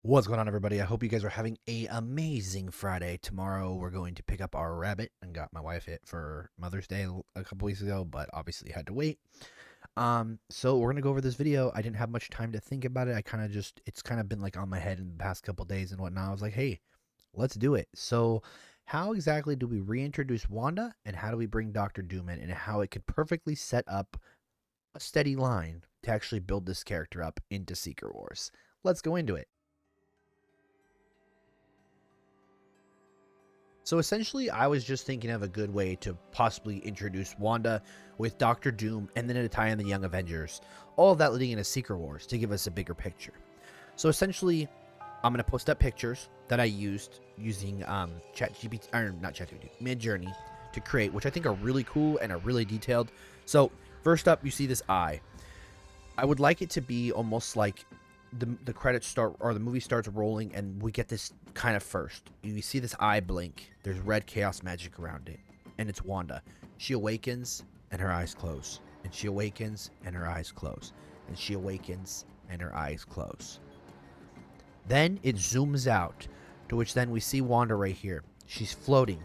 What's going on, everybody? I hope you guys are having a amazing Friday. Tomorrow we're going to pick up our rabbit and got my wife it for Mother's Day a couple weeks ago, but obviously had to wait. So we're gonna go over this video. I didn't have much time to think about it. It's kind of been like on my head in the past couple days and whatnot. I was like, hey, let's do it. So how exactly do we reintroduce Wanda, and how do we bring Doctor Doom in, and how it could perfectly set up a steady line to actually build this character up into Secret Wars? Let's go into it. So essentially, I was just thinking of a good way to possibly introduce Wanda with Doctor Doom and then to tie in the Young Avengers. All of that leading into Secret Wars to give us a bigger picture. So essentially, I'm going to post up pictures that I used using ChatGPT, or not ChatGPT, Midjourney to create, which I think are really cool and are really detailed. So first up, you see this eye. I would like it to be almost like the credits start, or the movie starts rolling, and we get this kind of first. You see this eye blink. There's red chaos magic around it, and it's Wanda. She awakens and her eyes close, and she awakens and her eyes close, and she awakens and her eyes close. Then it zooms out, to which then we see Wanda right here. She's floating.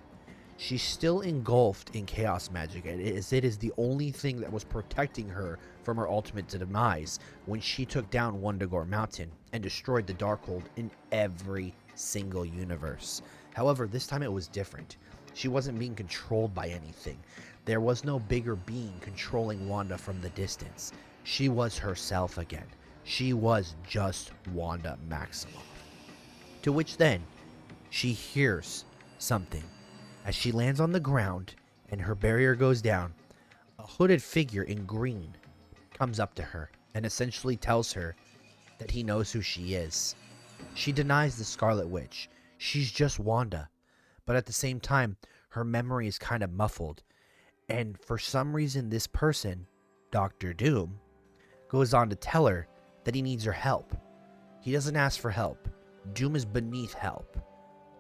She's still engulfed in chaos magic, and it is the only thing that was protecting her from her ultimate demise when she took down Wundagore Mountain and destroyed the Darkhold in every single universe. However, this time it was different. She wasn't being controlled by anything. There was no bigger being controlling Wanda from the distance. She was herself again. She was just Wanda Maximoff. To which then, she hears something. As she lands on the ground and her barrier goes down, a hooded figure in green comes up to her and essentially tells her that he knows who she is. She denies the Scarlet Witch. She's just Wanda. But at the same time, her memory is kind of muffled. And for some reason, this person, Doctor Doom, goes on to tell her that he needs her help. He doesn't ask for help. Doom is beneath help.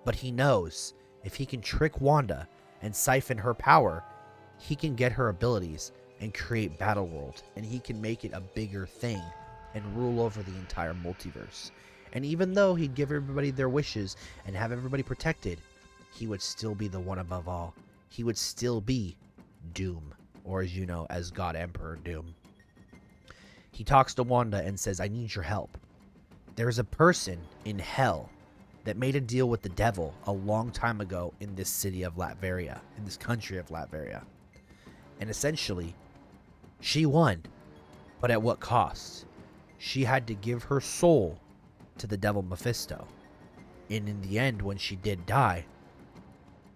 But he knows if he can trick Wanda and siphon her power, he can get her abilities and create Battleworld, and he can make it a bigger thing and rule over the entire multiverse. And even though he'd give everybody their wishes and have everybody protected, he would still be the one above all. He would still be Doom, or as you know, as God Emperor Doom. He talks to Wanda and says, I need your help. There's a person in hell that made a deal with the devil a long time ago in this city of Latveria, in this country of Latveria. And essentially, she won. But at what cost? She had to give her soul to the devil Mephisto. And in the end, when she did die,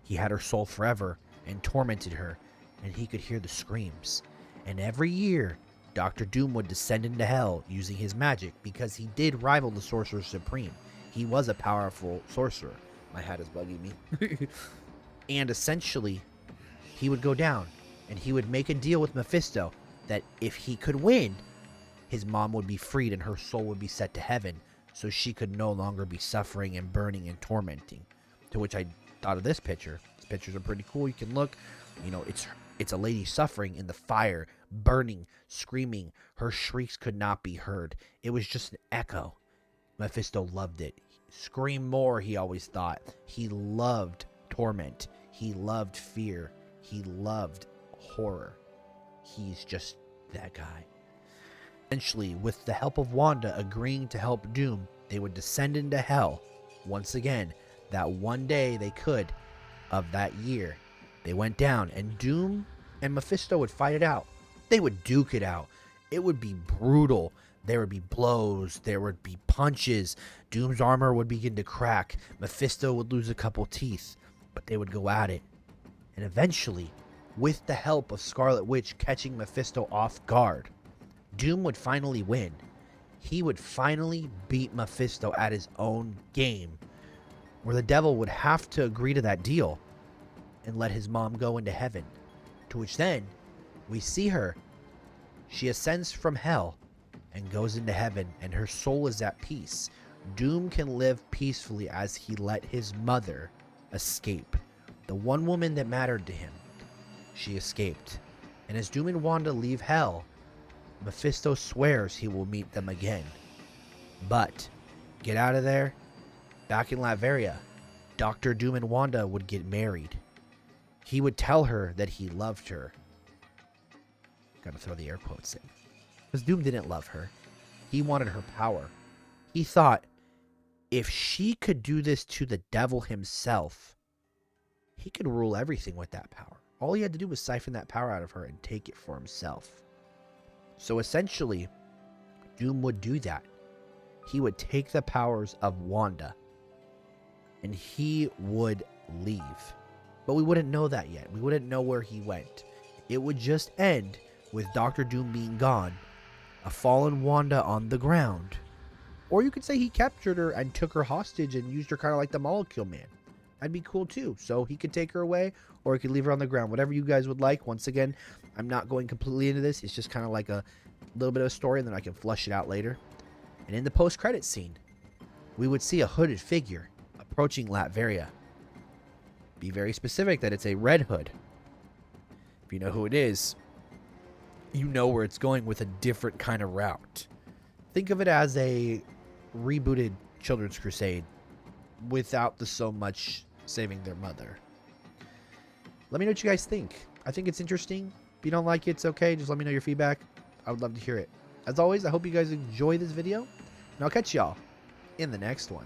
he had her soul forever and tormented her, and he could hear the screams. And every year, Doctor Doom would descend into hell using his magic because he did rival the Sorcerer Supreme. He was a powerful sorcerer. My hat is bugging me. And essentially, he would go down and he would make a deal with Mephisto that if he could win, his mom would be freed and her soul would be set to heaven, so she could no longer be suffering and burning and tormenting. To which I thought of this picture. These pictures are pretty cool. You can look. You know, it's a lady suffering in the fire, burning, screaming. Her shrieks could not be heard. It was just an echo. Mephisto loved it. Scream more, he always thought. He loved torment. He loved fear. He loved horror. He's just that guy. Eventually, with the help of Wanda agreeing to help Doom, they would descend into hell. Once again, that one day they could of that year, they went down, and Doom and Mephisto would fight it out. They would duke it out. It would be brutal. There would be blows. There would be punches. Doom's armor would begin to crack. Mephisto would lose a couple teeth. But they would go at it. And eventually, with the help of Scarlet Witch catching Mephisto off guard, Doom would finally win. He would finally beat Mephisto at his own game, where the devil would have to agree to that deal and let his mom go into heaven. To which then, we see her. She ascends from hell and goes into heaven, and her soul is at peace. Doom can live peacefully as he let his mother escape. The one woman that mattered to him, she escaped. And as Doom and Wanda leave hell, Mephisto swears he will meet them again. But Get out of there. Back in Latveria, Doctor Doom and Wanda would get married. He would tell her that he loved her. Gotta throw the air quotes in. Because Doom didn't love her. He wanted her power. He thought, if she could do this to the devil himself, he could rule everything with that power. All he had to do was siphon that power out of her and take it for himself. So essentially, Doom would do that. He would take the powers of Wanda, and he would leave. But we wouldn't know that yet. We wouldn't know where he went. It would just end with Doctor Doom being gone, a fallen Wanda on the ground. Or you could say he captured her and took her hostage and used her kind of like the Molecule Man. That'd be cool too. So he could take her away, or he could leave her on the ground. Whatever you guys would like. Once again, I'm not going completely into this. It's just kind of like a little bit of a story, and then I can flush it out later. And in the post-credit scene, we would see a hooded figure approaching Latveria. Be very specific that it's a Red Hood. If you know who it is, you know where it's going with a different kind of route. Think of it as a rebooted Children's Crusade without the so much saving their mother. Let me know what you guys think. I think it's interesting. If you don't like it, it's okay. Just let me know your feedback. I would love to hear it. As always, I hope you guys enjoy this video, and I'll catch y'all in the next one.